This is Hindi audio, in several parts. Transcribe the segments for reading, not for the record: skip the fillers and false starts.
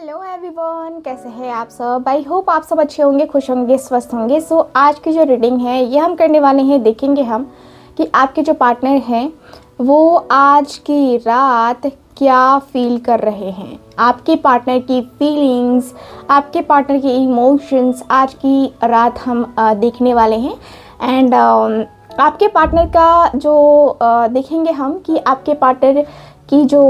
हेलो एवरीवन, कैसे हैं आप सब। आई होप आप सब अच्छे होंगे, खुश होंगे, स्वस्थ होंगे। सो आज की जो रीडिंग है ये हम करने वाले हैं, देखेंगे हम कि आपके जो पार्टनर हैं वो आज की रात क्या फील कर रहे हैं। आपके पार्टनर की फीलिंग्स, आपके पार्टनर के इमोशंस आज की रात हम देखने वाले हैं। एंड आपके पार्टनर का जो देखेंगे हम कि आपके पार्टनर की जो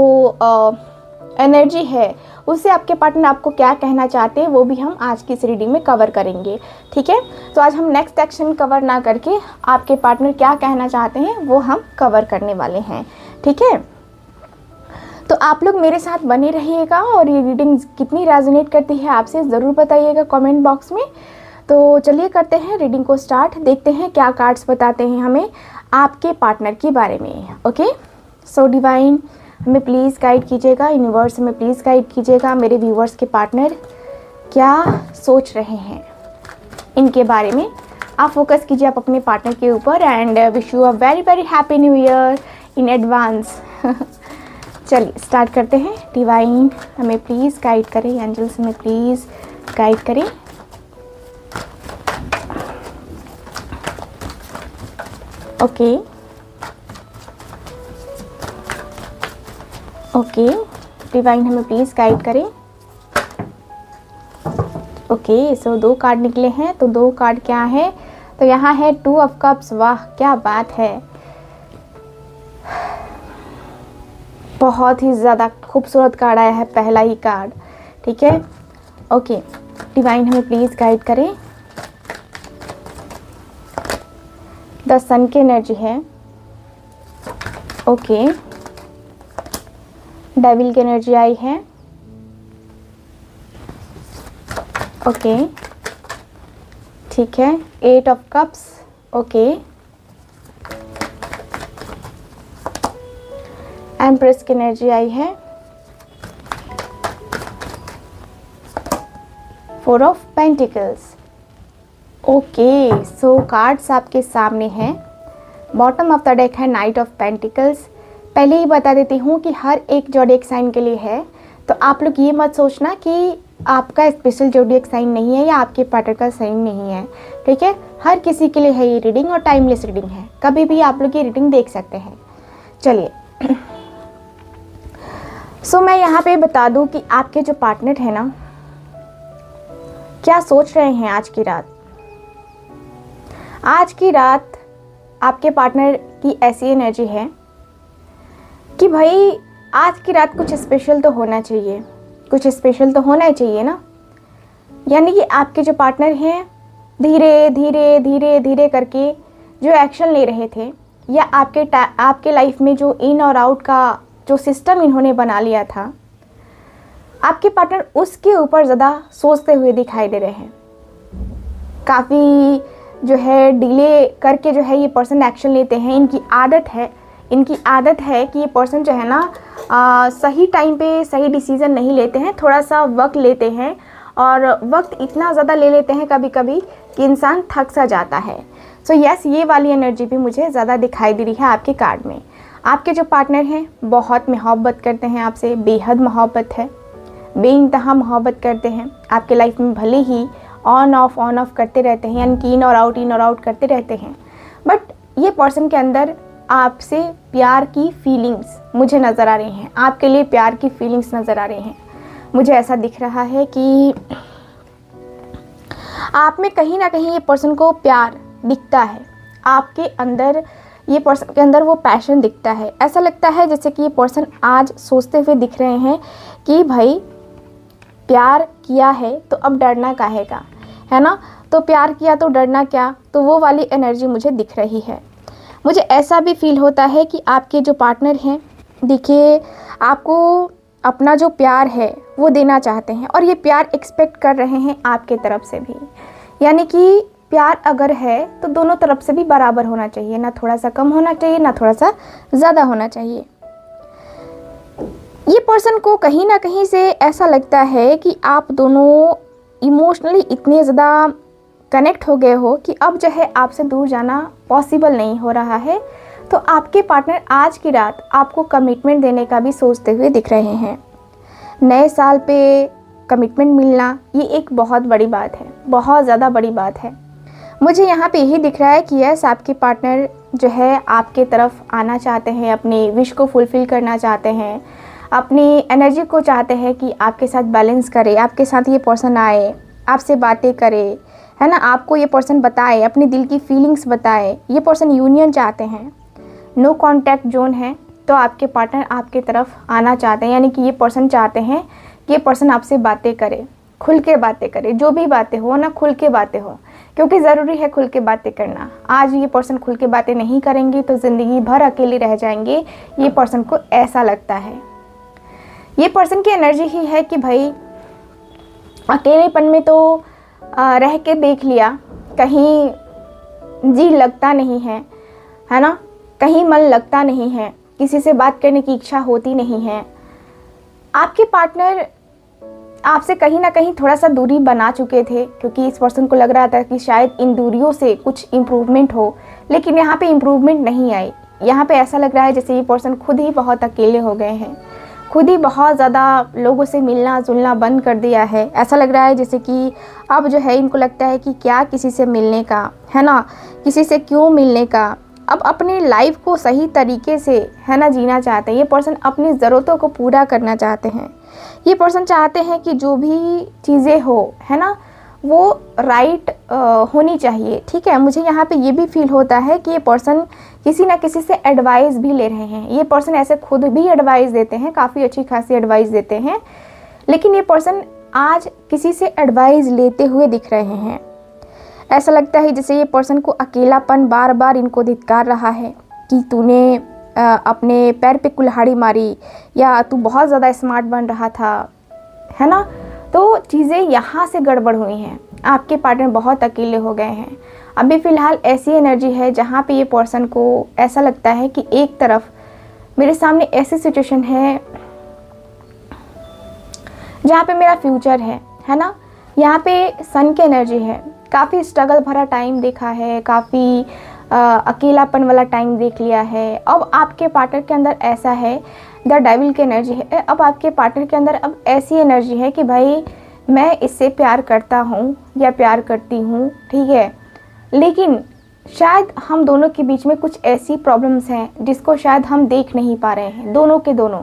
एनर्जी है उससे आपके पार्टनर आपको क्या कहना चाहते हैं, वो भी हम आज की इस रीडिंग में कवर करेंगे। ठीक है, तो आज हम नेक्स्ट एक्शन कवर ना करके आपके पार्टनर क्या कहना चाहते हैं वो हम कवर करने वाले हैं। ठीक है, तो आप लोग मेरे साथ बने रहिएगा और ये रीडिंग कितनी रेजोनेट करती है आपसे ज़रूर बताइएगा कमेंट बॉक्स में। तो चलिए करते हैं रीडिंग को स्टार्ट, देखते हैं क्या कार्ड्स बताते हैं हमें आपके पार्टनर के बारे में। ओके, सो डिवाइन हमें प्लीज़ गाइड कीजिएगा, यूनिवर्स हमें प्लीज़ गाइड कीजिएगा, मेरे व्यूवर्स के पार्टनर क्या सोच रहे हैं इनके बारे में। आप फोकस कीजिए आप अपने पार्टनर के ऊपर and wish you a very very happy new year in advance. चलिए स्टार्ट करते हैं। डिवाइन हमें प्लीज़ गाइड करें, एंजल्स हमें प्लीज़ गाइड करें। ओके ओके, डिवाइन हमें प्लीज़ गाइड करें। ओके, सो 2 कार्ड निकले हैं, तो 2 कार्ड क्या है, तो यहाँ है 2 ऑफ कप्स। वाह क्या बात है, बहुत ही ज़्यादा खूबसूरत कार्ड आया है, पहला ही कार्ड। ठीक है, ओके, डिवाइन हमें प्लीज़ गाइड करें। द सन की एनर्जी है। ओके, डेविल की एनर्जी आई है। ओके ठीक है, 8 ऑफ कप्स। ओके, एम्प्रेस की एनर्जी आई है। 4 of pentacles. Okay, so cards आपके सामने हैं। बॉटम ऑफ द डेक है नाइट ऑफ पेंटिकल्स। पहले ही बता देती हूँ कि हर एक जोडिएक साइन के लिए है, तो आप लोग ये मत सोचना कि आपका स्पेशल जोडिएक साइन नहीं है या आपके पार्टनर का साइन नहीं है। ठीक है, हर किसी के लिए है ये रीडिंग और टाइमलेस रीडिंग है, कभी भी आप लोग ये रीडिंग देख सकते हैं। चलिए सो मैं यहाँ पे बता दूँ कि आपके जो पार्टनर है ना क्या सोच रहे हैं आज की रात। आज की रात आपके पार्टनर की ऐसी एनर्जी है कि भाई आज की रात कुछ स्पेशल तो होना चाहिए, कुछ स्पेशल तो होना ही चाहिए ना। यानी कि आपके जो पार्टनर हैं धीरे धीरे धीरे धीरे करके जो एक्शन ले रहे थे या आपके लाइफ में जो इन और आउट का जो सिस्टम इन्होंने बना लिया था, आपके पार्टनर उसके ऊपर ज़्यादा सोचते हुए दिखाई दे रहे हैं। काफ़ी जो है डिले करके जो है ये पर्सन एक्शन लेते हैं। इनकी आदत है कि ये पर्सन जो है ना सही टाइम पे सही डिसीज़न नहीं लेते हैं, थोड़ा सा वक्त लेते हैं और वक्त इतना ज़्यादा ले लेते हैं कभी कभी कि इंसान थक सा जाता है। सो यस, ये वाली एनर्जी भी मुझे ज़्यादा दिखाई दे रही है आपके कार्ड में। आपके जो पार्टनर हैं बहुत मोहब्बत करते हैं आपसे, बेहद मोहब्बत है, बेइंतहा मोहब्बत करते हैं। आपके लाइफ में भले ही ऑन ऑफ करते रहते हैं, यानी कि इन और आउट करते रहते हैं, बट ये पर्सन के अंदर आपसे प्यार की फीलिंग्स मुझे नज़र आ रही हैं। आपके लिए प्यार की फीलिंग्स नज़र आ रही हैं। मुझे ऐसा दिख रहा है कि आप में कहीं ना कहीं ये पर्सन को प्यार दिखता है। आपके अंदर ये पर्सन के अंदर वो पैशन दिखता है। ऐसा लगता है जैसे कि ये पर्सन आज सोचते हुए दिख रहे हैं कि भाई प्यार किया है तो अब डरना काहे का, है ना। तो प्यार किया तो डरना क्या, तो वो वाली एनर्जी मुझे दिख रही है। मुझे ऐसा भी फील होता है कि आपके जो पार्टनर हैं, देखिए आपको अपना जो प्यार है वो देना चाहते हैं और ये प्यार एक्सपेक्ट कर रहे हैं आपके तरफ से भी। यानी कि प्यार अगर है तो दोनों तरफ से भी बराबर होना चाहिए, ना थोड़ा सा कम होना चाहिए ना थोड़ा सा ज़्यादा होना चाहिए। ये पर्सन को कहीं ना कहीं से ऐसा लगता है कि आप दोनों इमोशनली इतने ज़्यादा कनेक्ट हो गए हो कि अब जो है आपसे दूर जाना पॉसिबल नहीं हो रहा है। तो आपके पार्टनर आज की रात आपको कमिटमेंट देने का भी सोचते हुए दिख रहे हैं। नए साल पे कमिटमेंट मिलना, ये एक बहुत बड़ी बात है, बहुत ज़्यादा बड़ी बात है। मुझे यहाँ पे यही दिख रहा है कि यस, आपके पार्टनर जो है आपके तरफ आना चाहते हैं, अपनी विश को फुलफ़िल करना चाहते हैं, अपनी एनर्जी को चाहते हैं कि आपके साथ बैलेंस करे, आपके साथ ये पर्सन आए, आपसे बातें करे, है ना, आपको ये पर्सन बताए, अपनी दिल की फीलिंग्स बताए। ये पर्सन यूनियन चाहते हैं, नो कॉन्टैक्ट जोन है, तो आपके पार्टनर आपके तरफ आना चाहते हैं। यानी कि ये पर्सन चाहते हैं कि ये पर्सन आपसे बातें करे, खुल के बातें करे, जो भी बातें हो ना खुल के बातें हो, क्योंकि ज़रूरी है खुल के बातें करना। आज ये पर्सन खुल के बातें नहीं करेंगे तो ज़िंदगी भर अकेले रह जाएंगे, ये पर्सन को ऐसा लगता है। ये पर्सन की एनर्जी ही है कि भाई अकेलेपन में तो रह के देख लिया, कहीं जी लगता नहीं है ना, कहीं मन लगता नहीं है, किसी से बात करने की इच्छा होती नहीं है। आपके पार्टनर आपसे कहीं ना कहीं थोड़ा सा दूरी बना चुके थे, क्योंकि इस पर्सन को लग रहा था कि शायद इन दूरियों से कुछ इम्प्रूवमेंट हो, लेकिन यहाँ पे इम्प्रूवमेंट नहीं आई। यहाँ पे ऐसा लग रहा है जैसे ये पर्सन खुद ही बहुत अकेले हो गए हैं, खुद ही बहुत ज़्यादा लोगों से मिलना जुलना बंद कर दिया है। ऐसा लग रहा है जैसे कि अब जो है इनको लगता है कि क्या किसी से मिलने का, है ना, किसी से क्यों मिलने का। अब अपनी लाइफ को सही तरीके से, है ना, जीना चाहते हैं। ये पर्सन अपनी ज़रूरतों को पूरा करना चाहते हैं। ये पर्सन चाहते हैं कि जो भी चीज़ें हो, है ना, वो राइट होनी चाहिए। ठीक है, मुझे यहाँ पे ये भी फील होता है कि ये पर्सन किसी ना किसी से एडवाइस भी ले रहे हैं। ये पर्सन ऐसे खुद भी एडवाइस देते हैं, काफ़ी अच्छी खासी एडवाइस देते हैं, लेकिन ये पर्सन आज किसी से एडवाइस लेते हुए दिख रहे हैं। ऐसा लगता है जैसे ये पर्सन को अकेलापन बार बार इनको धिक्कार रहा है कि तूने अपने पैर पे कुल्हाड़ी मारी, या तू बहुत ज़्यादा स्मार्ट बन रहा था, है ना। तो चीज़ें यहाँ से गड़बड़ हुई हैं, आपके पार्टनर बहुत अकेले हो गए हैं। अभी फ़िलहाल ऐसी एनर्जी है जहाँ पे ये पर्सन को ऐसा लगता है कि एक तरफ मेरे सामने ऐसी सिचुएशन है जहाँ पे मेरा फ्यूचर है ना। यहाँ पे सन की एनर्जी है, काफ़ी स्ट्रगल भरा टाइम देखा है, काफ़ी अकेलापन वाला टाइम देख लिया है। अब आपके पार्टनर के अंदर ऐसा है, द डेविल की एनर्जी है। अब आपके पार्टनर के अंदर अब ऐसी एनर्जी है कि भाई मैं इससे प्यार करता हूँ या प्यार करती हूँ, ठीक है, लेकिन शायद हम दोनों के बीच में कुछ ऐसी प्रॉब्लम्स हैं जिसको शायद हम देख नहीं पा रहे हैं, दोनों के दोनों।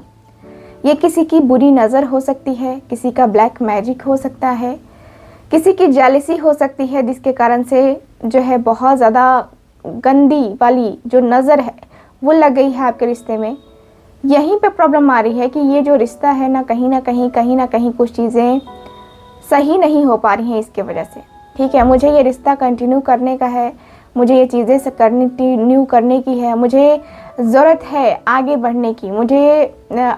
ये किसी की बुरी नज़र हो सकती है, किसी का ब्लैक मैजिक हो सकता है, किसी की जेलसी हो सकती है, जिसके कारण से जो है बहुत ज़्यादा गंदी वाली जो नज़र है वो लग गई है आपके रिश्ते में। यहीं पे प्रॉब्लम आ रही है कि ये जो रिश्ता है ना, कहीं ना कहीं कुछ चीज़ें सही नहीं हो पा रही हैं इसके वजह से। ठीक है, मुझे ये रिश्ता कंटिन्यू करने का है, मुझे ये चीज़ें से कंटिन्यू करने की है, मुझे ज़रूरत है आगे बढ़ने की, मुझे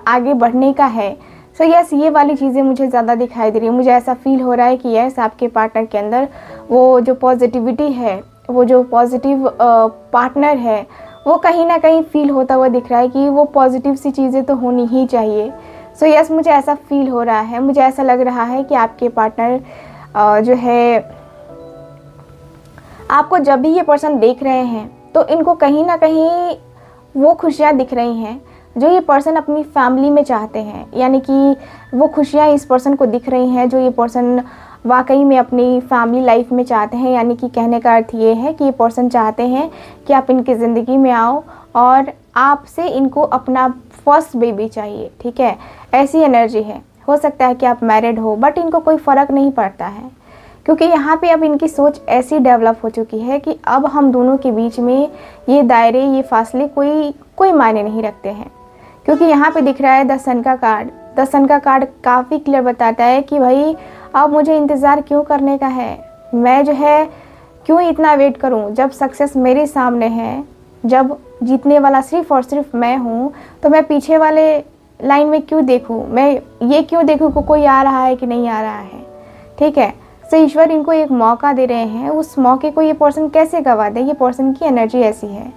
आगे बढ़ने का है। सो यस, ये वाली चीज़ें मुझे ज़्यादा दिखाई दे रही है। मुझे ऐसा फील हो रहा है कि यस, आपके पार्टनर के अंदर वो जो पॉजिटिविटी है, वो जो पॉजिटिव पार्टनर है, वो कहीं ना कहीं फील होता हुआ दिख रहा है कि वो पॉजिटिव सी चीज़ें तो होनी ही चाहिए। सो यस, मुझे ऐसा फील हो रहा है, मुझे ऐसा लग रहा है कि आपके पार्टनर जो है आपको जब भी ये पर्सन देख रहे हैं तो इनको कहीं ना कहीं वो खुशियाँ दिख रही हैं जो ये पर्सन अपनी फैमिली में चाहते हैं। यानी कि वो खुशियाँ इस पर्सन को दिख रही हैं जो ये पर्सन वाकई में अपनी फैमिली लाइफ में चाहते हैं। यानी कि कहने का अर्थ ये है कि ये पर्सन चाहते हैं कि आप इनकी ज़िंदगी में आओ और आपसे इनको अपना फर्स्ट बेबी चाहिए। ठीक है, ऐसी एनर्जी है। हो सकता है कि आप मैरिड हो, बट इनको कोई फ़र्क नहीं पड़ता है, क्योंकि यहाँ पे अब इनकी सोच ऐसी डेवलप हो चुकी है कि अब हम दोनों के बीच में ये दायरे, ये फासले कोई मायने नहीं रखते हैं। क्योंकि यहाँ पे दिख रहा है द सन का कार्ड। द सन का कार्ड काफ़ी क्लियर बताता है कि भाई अब मुझे इंतज़ार क्यों करने का है, मैं जो है क्यों इतना वेट करूँ, जब सक्सेस मेरे सामने है, जब जीतने वाला सिर्फ़ और सिर्फ मैं हूँ, तो मैं पीछे वाले लाइन में क्यों देखूँ, मैं ये क्यों देखूँ कि कोई आ रहा है कि नहीं आ रहा है। ठीक है, तो ईश्वर इनको एक मौका दे रहे हैं, उस मौके को ये पर्सन कैसे गवा दे। ये पर्सन की एनर्जी ऐसी है,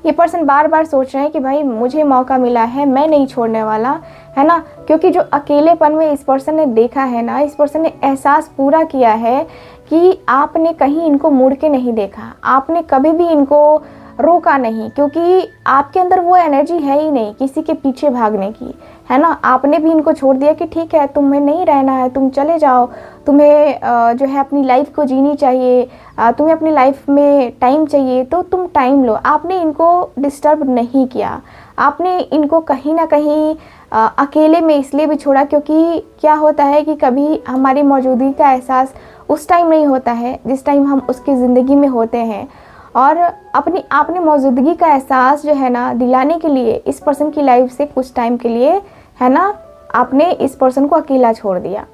ये पर्सन बार बार सोच रहे हैं कि भाई मुझे मौका मिला है, मैं नहीं छोड़ने वाला, है ना। क्योंकि जो अकेलेपन में इस पर्सन ने देखा है ना, इस पर्सन ने एहसास पूरा किया है कि आपने कहीं इनको मुड़ के नहीं देखा, आपने कभी भी इनको रोका नहीं, क्योंकि आपके अंदर वो एनर्जी है ही नहीं किसी के पीछे भागने की, है ना। आपने भी इनको छोड़ दिया कि ठीक है तुम्हें नहीं रहना है, तुम चले जाओ, तुम्हें जो है अपनी लाइफ को जीनी चाहिए, तुम्हें अपनी लाइफ में टाइम चाहिए तो तुम टाइम लो। आपने इनको डिस्टर्ब नहीं किया, आपने इनको कहीं ना कहीं अकेले में इसलिए भी छोड़ा क्योंकि क्या होता है कि कभी हमारी मौजूदगी का एहसास उस टाइम नहीं होता है जिस टाइम हम उसकी ज़िंदगी में होते हैं। और आपने मौजूदगी का एहसास जो है ना दिलाने के लिए इस पर्सन की लाइफ से कुछ टाइम के लिए, है ना, आपने इस पर्सन को अकेला छोड़ दिया।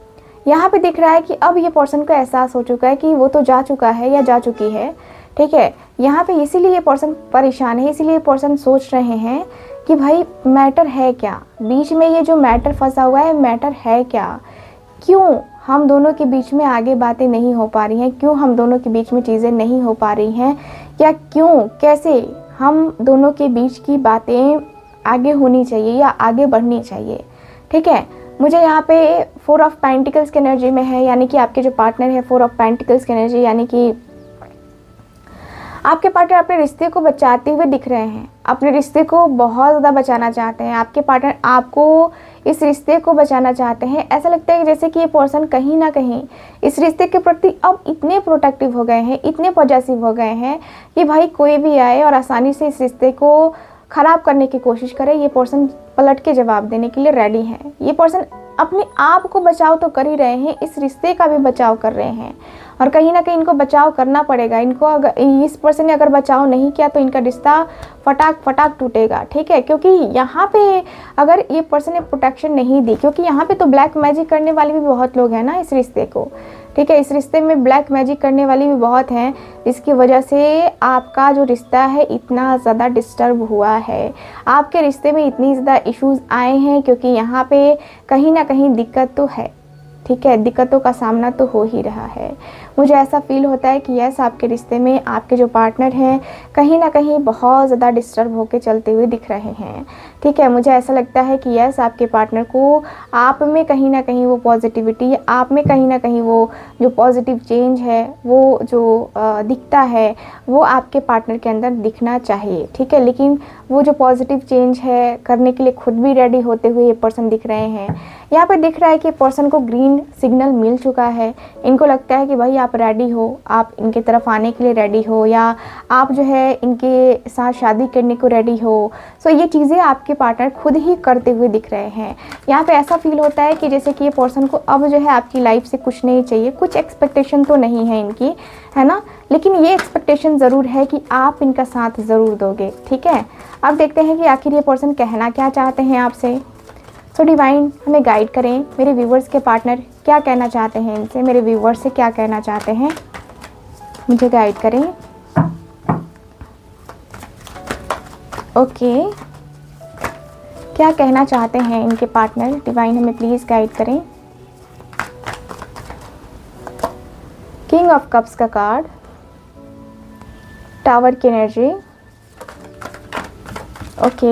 यहाँ पे दिख रहा है कि अब ये पर्सन को एहसास हो चुका है कि वो तो जा चुका है या जा चुकी है, ठीक है। यहाँ पे इसीलिए ये पर्सन परेशान है, इसीलिए ये पर्सन सोच रहे हैं कि भाई मैटर है क्या, बीच में ये जो मैटर फंसा हुआ है मैटर है क्या, क्यों हम दोनों के बीच में आगे बातें नहीं हो पा रही हैं, क्यों हम दोनों के बीच में चीज़ें नहीं हो पा रही हैं, या क्यों कैसे हम दोनों के बीच की बातें आगे होनी चाहिए या आगे बढ़नी चाहिए, ठीक है। मुझे यहाँ पे 4 ऑफ पेंटिकल्स की एनर्जी में है, यानी कि आपके जो पार्टनर है 4 ऑफ पेंटिकल्स की एनर्जी, यानी कि आपके पार्टनर अपने रिश्ते को बचाते हुए दिख रहे हैं, अपने रिश्ते को बहुत ज़्यादा बचाना चाहते हैं। आपके पार्टनर आपको इस रिश्ते को बचाना चाहते हैं। ऐसा लगता है जैसे कि ये पर्सन कहीं ना कहीं इस रिश्ते के प्रति अब इतने प्रोटेक्टिव हो गए हैं, इतने पॉजिटिव हो गए हैं कि भाई कोई भी आए और आसानी से इस रिश्ते को ख़राब करने की कोशिश करे, ये पर्सन पलट के जवाब देने के लिए रेडी है। ये पर्सन अपने आप को बचाव तो कर ही रहे हैं, इस रिश्ते का भी बचाव कर रहे हैं, और कहीं ना कहीं इनको बचाव करना पड़ेगा। इनको अगर इस पर्सन ने अगर बचाव नहीं किया तो इनका रिश्ता फटाक फटाक टूटेगा, ठीक है। क्योंकि यहाँ पे अगर ये पर्सन ने प्रोटेक्शन नहीं दी, क्योंकि यहाँ पे तो ब्लैक मैजिक करने वाले भी बहुत लोग हैं ना इस रिश्ते को, ठीक है। इस रिश्ते में ब्लैक मैजिक करने वाली भी बहुत हैं, इसकी वजह से आपका जो रिश्ता है इतना ज़्यादा डिस्टर्ब हुआ है, आपके रिश्ते में इतनी ज़्यादा इश्यूज़ आए हैं, क्योंकि यहाँ पे कहीं ना कहीं दिक्कत तो है, ठीक है, दिक्कतों का सामना तो हो ही रहा है। मुझे ऐसा फील होता है कि यस आपके रिश्ते में आपके जो पार्टनर हैं कहीं ना कहीं बहुत ज़्यादा डिस्टर्ब होकर चलते हुए दिख रहे हैं, ठीक है। मुझे ऐसा लगता है कि यस आपके पार्टनर को आप में कहीं ना कहीं वो पॉजिटिविटी, आप में कहीं ना कहीं वो जो पॉजिटिव चेंज है वो जो दिखता है वो आपके पार्टनर के अंदर दिखना चाहिए, ठीक है। लेकिन वो जो पॉजिटिव चेंज है करने के लिए खुद भी रेडी होते हुए ये पर्सन दिख रहे हैं। यहाँ पर दिख रहा है कि पर्सन को ग्रीन सिग्नल मिल चुका है, इनको लगता है कि भाई आप रेडी हो, आप इनके तरफ आने के लिए रेडी हो, या आप जो है इनके साथ शादी करने को रेडी हो। सो ये चीज़ें आपके पार्टनर खुद ही करते हुए दिख रहे हैं। यहाँ पे ऐसा फील होता है कि जैसे कि ये पर्सन को अब जो है आपकी लाइफ से कुछ नहीं चाहिए, कुछ एक्सपेक्टेशन तो नहीं है इनकी, है ना, लेकिन ये एक्सपेक्टेशन ज़रूर है कि आप इनका साथ ज़रूर दोगे, ठीक है। अब देखते हैं कि आखिर ये पर्सन कहना क्या चाहते हैं आपसे। सो डिवाइन हमें गाइड करें, मेरे व्यूवर्स के पार्टनर क्या कहना चाहते हैं इनसे, मेरे व्यूवर्स से क्या कहना चाहते हैं, मुझे गाइड करें। ओके क्या कहना चाहते हैं इनके पार्टनर, डिवाइन हमें प्लीज़ गाइड करें। किंग ऑफ कप्स का कार्ड, टावर की एनर्जी, ओके,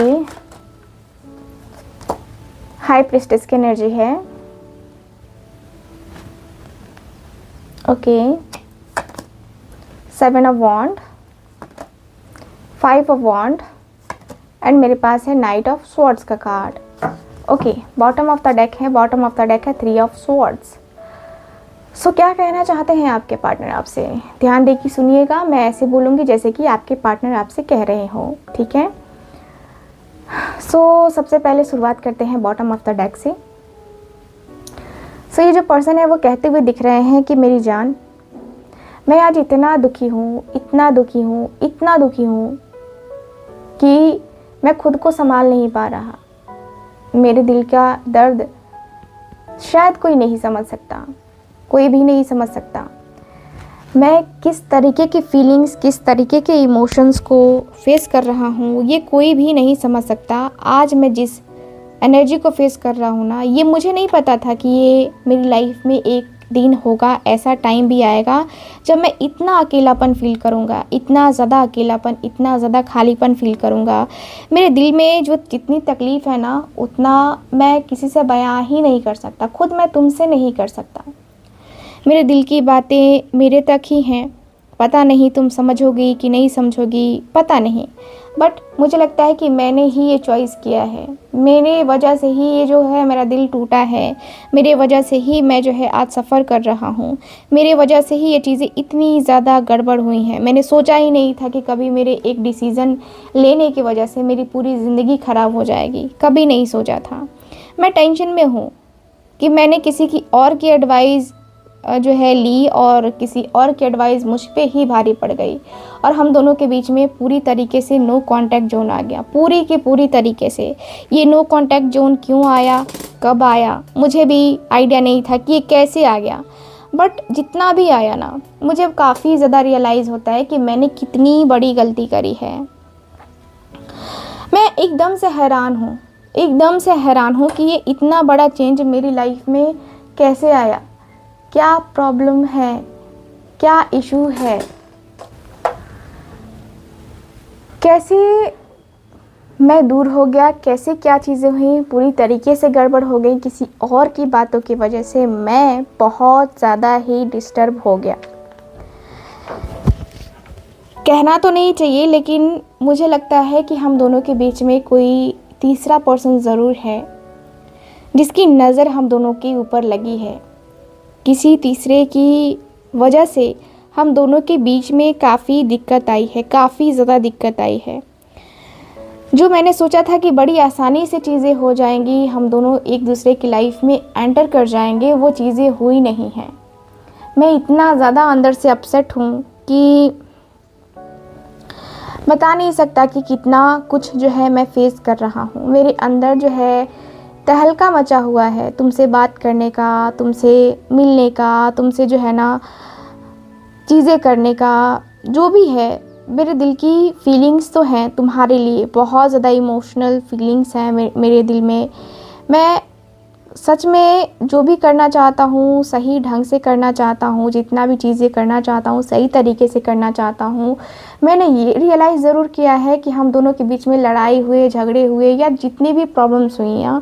हाई प्रिस्टेस की एनर्जी है, okay, 7 of wand, 5 of wand, and मेरे पास है नाइट ऑफ स्वॉर्ड्स का card. Okay bottom of the deck है, बॉटम ऑफ द डेक है 3 ऑफ स्वॉर्ड्स। सो क्या कहना चाहते हैं आपके पार्टनर आपसे, ध्यान दे के सुनिएगा, मैं ऐसे बोलूँगी जैसे कि आपके पार्टनर आपसे कह रहे हो, ठीक है। सो सबसे पहले शुरुआत करते हैं बॉटम ऑफ द डेक से। सो ये जो पर्सन है वो कहते हुए दिख रहे हैं कि मेरी जान, मैं आज इतना दुखी हूँ, इतना दुखी हूँ, इतना दुखी हूँ कि मैं खुद को संभाल नहीं पा रहा। मेरे दिल का दर्द शायद कोई नहीं समझ सकता, कोई भी नहीं समझ सकता। मैं किस तरीके की फीलिंग्स, किस तरीके के इमोशंस को फेस कर रहा हूँ ये कोई भी नहीं समझ सकता। आज मैं जिस एनर्जी को फेस कर रहा हूँ ना, ये मुझे नहीं पता था कि ये मेरी लाइफ में एक दिन होगा, ऐसा टाइम भी आएगा जब मैं इतना अकेलापन फील करूँगा, इतना ज़्यादा अकेलापन, इतना ज़्यादा खालीपन फील करूँगा। मेरे दिल में जो जितनी तकलीफ़ है ना उतना मैं किसी से बयां ही नहीं कर सकता, खुद मैं तुमसे नहीं कर सकता। मेरे दिल की बातें मेरे तक ही हैं, पता नहीं तुम समझोगी कि नहीं समझोगी, पता नहीं, बट मुझे लगता है कि मैंने ही ये चॉइस किया है। मेरे वजह से ही ये जो है मेरा दिल टूटा है, मेरे वजह से ही मैं जो है आज सफ़र कर रहा हूँ, मेरे वजह से ही ये चीज़ें इतनी ज़्यादा गड़बड़ हुई हैं। मैंने सोचा ही नहीं था कि कभी मेरे एक डिसीज़न लेने की वजह से मेरी पूरी ज़िंदगी ख़राब हो जाएगी, कभी नहीं सोचा था। मैं टेंशन में हूँ कि मैंने किसी की और की एडवाइस जो है ली और किसी और की एडवाइस मुझ पे ही भारी पड़ गई और हम दोनों के बीच में पूरी तरीके से नो कांटेक्ट जोन आ गया, पूरी की पूरी तरीके से। ये नो कांटेक्ट जोन क्यों आया, कब आया, मुझे भी आइडिया नहीं था कि ये कैसे आ गया, बट जितना भी आया ना, मुझे काफ़ी ज़्यादा रियलाइज़ होता है कि मैंने कितनी बड़ी गलती करी है। मैं एकदम से हैरान हूँ कि ये इतना बड़ा चेंज मेरी लाइफ में कैसे आया, क्या प्रॉब्लम है, क्या इशू है, कैसे मैं दूर हो गया, कैसे क्या चीज़ें हुई, पूरी तरीके से गड़बड़ हो गई किसी और की बातों की वजह से। मैं बहुत ज़्यादा ही डिस्टर्ब हो गया। कहना तो नहीं चाहिए, लेकिन मुझे लगता है कि हम दोनों के बीच में कोई तीसरा पर्सन ज़रूर है जिसकी नज़र हम दोनों के ऊपर लगी है। किसी तीसरे की वजह से हम दोनों के बीच में काफ़ी दिक्कत आई है, काफ़ी ज़्यादा दिक्कत आई है। जो मैंने सोचा था कि बड़ी आसानी से चीज़ें हो जाएंगी, हम दोनों एक दूसरे की लाइफ में एंटर कर जाएंगे, वो चीज़ें हुई नहीं हैं। मैं इतना ज़्यादा अंदर से अपसेट हूँ कि बता नहीं सकता कि कितना कुछ जो है मैं फेस कर रहा हूँ। मेरे अंदर जो है तहलका मचा हुआ है तुमसे बात करने का, तुमसे मिलने का, तुमसे जो है ना चीज़ें करने का, जो भी है। मेरे दिल की फीलिंग्स तो हैं तुम्हारे लिए, बहुत ज़्यादा इमोशनल फीलिंग्स हैं मेरे दिल में। मैं सच में जो भी करना चाहता हूँ सही ढंग से करना चाहता हूँ, जितना भी चीज़ें करना चाहता हूँ सही तरीके से करना चाहता हूँ। मैंने ये रियलाइज़ ज़रूर किया है कि हम दोनों के बीच में लड़ाई हुए, झगड़े हुए या जितनी भी प्रॉब्लम्स हुई हैं,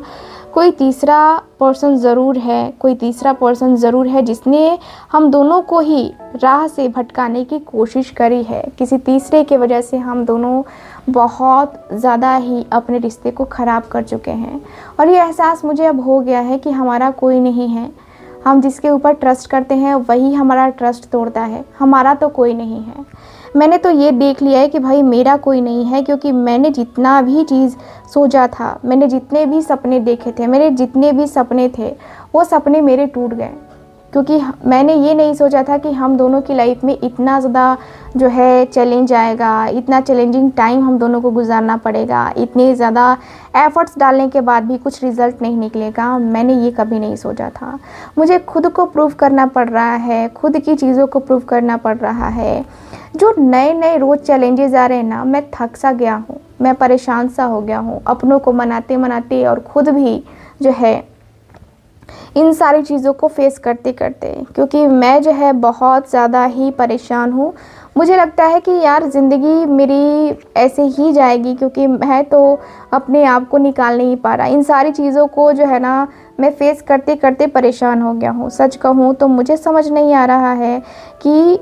कोई तीसरा पर्सन ज़रूर है, कोई तीसरा पर्सन ज़रूर है जिसने हम दोनों को ही राह से भटकाने की कोशिश करी है। किसी तीसरे के वजह से हम दोनों बहुत ज़्यादा ही अपने रिश्ते को ख़राब कर चुके हैं और ये एहसास मुझे अब हो गया है कि हमारा कोई नहीं है। हम जिसके ऊपर ट्रस्ट करते हैं वही हमारा ट्रस्ट तोड़ता है, हमारा तो कोई नहीं है। मैंने तो ये देख लिया है कि भाई मेरा कोई नहीं है, क्योंकि मैंने जितना भी चीज़ सोचा था, मैंने जितने भी सपने देखे थे, मेरे जितने भी सपने थे, वो सपने मेरे टूट गए। क्योंकि मैंने ये नहीं सोचा था कि हम दोनों की लाइफ में इतना ज़्यादा जो है चैलेंज आएगा, इतना चैलेंजिंग टाइम हम दोनों को गुजारना पड़ेगा, इतने ज़्यादा एफ़र्ट्स डालने के बाद भी कुछ रिज़ल्ट नहीं निकलेगा। मैंने ये कभी नहीं सोचा था। मुझे खुद को प्रूव करना पड़ रहा है, खुद की चीज़ों को प्रूव करना पड़ रहा है। जो नए नए रोज़ चैलेंजेस आ रहे हैं ना, मैं थक सा गया हूँ, मैं परेशान सा हो गया हूँ अपनों को मनाते मनाते और ख़ुद भी जो है इन सारी चीज़ों को फेस करते करते, क्योंकि मैं जो है बहुत ज़्यादा ही परेशान हूँ। मुझे लगता है कि यार ज़िंदगी मेरी ऐसे ही जाएगी, क्योंकि मैं तो अपने आप को निकाल नहीं पा रहा। इन सारी चीज़ों को जो है ना मैं फेस करते करते परेशान हो गया हूँ। सच कहूँ तो मुझे समझ नहीं आ रहा है कि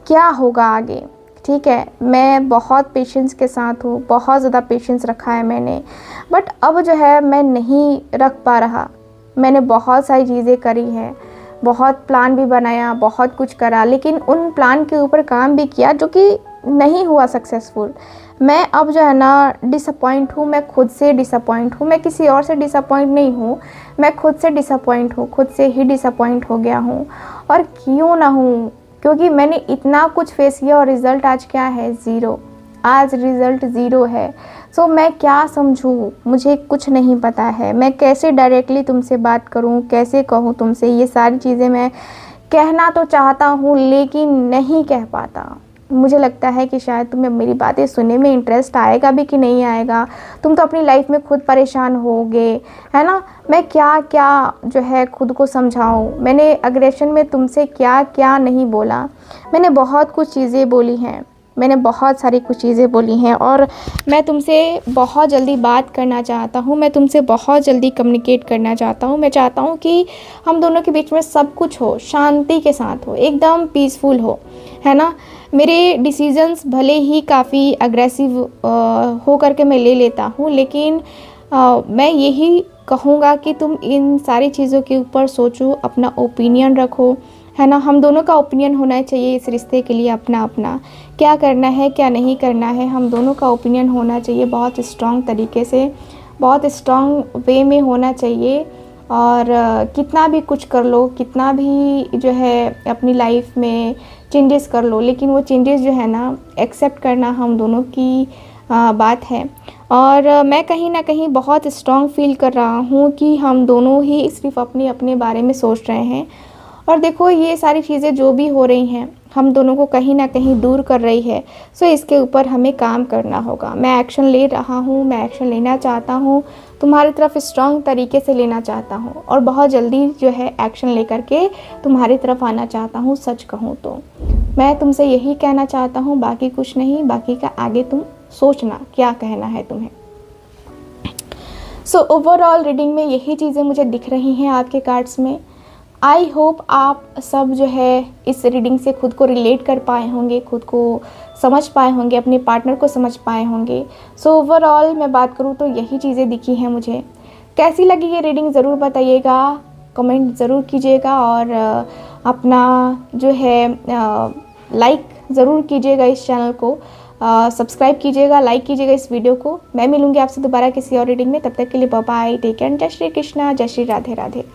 क्या होगा आगे। ठीक है, मैं बहुत पेशेंस के साथ हूँ, बहुत ज़्यादा पेशेंस रखा है मैंने, बट अब जो है मैं नहीं रख पा रहा। मैंने बहुत सारी चीज़ें करी हैं, बहुत प्लान भी बनाया, बहुत कुछ करा, लेकिन उन प्लान के ऊपर काम भी किया जो कि नहीं हुआ सक्सेसफुल। मैं अब जो है ना डिसअपॉइंट हूँ, मैं खुद से डिसअपॉइंट हूँ। मैं किसी और से डिसअपॉइंट नहीं हूँ, मैं खुद से डिसअपॉइंट हूँ, खुद से ही डिसअपॉइंट हो गया हूँ। और क्यों ना हूँ, क्योंकि मैंने इतना कुछ फेस किया और रिज़ल्ट आज क्या है, ज़ीरो। आज रिज़ल्ट ज़ीरो है। सो मैं क्या समझूँ, मुझे कुछ नहीं पता है। मैं कैसे डायरेक्टली तुमसे बात करूँ, कैसे कहूँ तुमसे, ये सारी चीज़ें मैं कहना तो चाहता हूँ लेकिन नहीं कह पाता। मुझे लगता है कि शायद तुम्हें मेरी बातें सुनने में इंटरेस्ट आएगा भी कि नहीं आएगा। तुम तो अपनी लाइफ में खुद परेशान होगे, है ना। मैं क्या क्या जो है खुद को समझाऊँ। मैंने अग्रेशन में तुमसे क्या क्या नहीं बोला। मैंने बहुत कुछ चीज़ें बोली हैं, मैंने बहुत सारी कुछ चीज़ें बोली हैं और मैं तुमसे बहुत जल्दी बात करना चाहता हूँ। मैं तुमसे बहुत जल्दी कम्युनिकेट करना चाहता हूँ। मैं चाहता हूँ कि हम दोनों के बीच में सब कुछ हो, शांति के साथ हो, एकदम पीसफुल हो, है ना। मेरे डिसीजंस भले ही काफ़ी अग्रेसिव हो करके मैं ले लेता हूँ, लेकिन मैं यही कहूँगा कि तुम इन सारी चीज़ों के ऊपर सोचो, अपना ओपिनियन रखो, है ना। हम दोनों का ओपिनियन होना चाहिए इस रिश्ते के लिए, अपना अपना क्या करना है क्या नहीं करना है, हम दोनों का ओपिनियन होना चाहिए बहुत स्ट्रॉन्ग तरीके से, बहुत स्ट्रॉन्ग वे में होना चाहिए। और कितना भी कुछ कर लो, कितना भी जो है अपनी लाइफ में चेंजेस कर लो, लेकिन वो चेंजेस जो है ना एक्सेप्ट करना हम दोनों की बात है। और मैं कहीं ना कहीं बहुत स्ट्रॉन्ग फील कर रहा हूँ कि हम दोनों ही सिर्फ अपने अपने बारे में सोच रहे हैं। और देखो ये सारी चीज़ें जो भी हो रही हैं हम दोनों को कहीं ना कहीं दूर कर रही है। सो इसके ऊपर हमें काम करना होगा। मैं एक्शन ले रहा हूँ, मैं एक्शन लेना चाहता हूँ, तुम्हारी तरफ स्ट्रॉन्ग तरीके से लेना चाहता हूँ और बहुत जल्दी जो है एक्शन लेकर के तुम्हारी तरफ आना चाहता हूँ। सच कहूँ तो मैं तुमसे यही कहना चाहता हूँ, बाकी कुछ नहीं। बाकी का आगे तुम सोचना क्या कहना है तुम्हें। सो ओवरऑल रीडिंग में यही चीज़ें मुझे दिख रही हैं आपके कार्ड्स में। आई होप आप सब जो है इस रीडिंग से खुद को रिलेट कर पाए होंगे, खुद को समझ पाए होंगे, अपने पार्टनर को समझ पाए होंगे। सो ओवरऑल मैं बात करूँ तो यही चीज़ें दिखी हैं मुझे। कैसी लगी ये रीडिंग ज़रूर बताइएगा, कमेंट ज़रूर कीजिएगा और अपना जो है लाइक ज़रूर कीजिएगा, इस चैनल को सब्सक्राइब कीजिएगा, लाइक कीजिएगा इस वीडियो को। मैं मिलूँगी आपसे दोबारा किसी और रीडिंग में, तब तक के लिए बाय बाय, टेक केयर, जय श्री कृष्णा, जय श्री राधे राधे।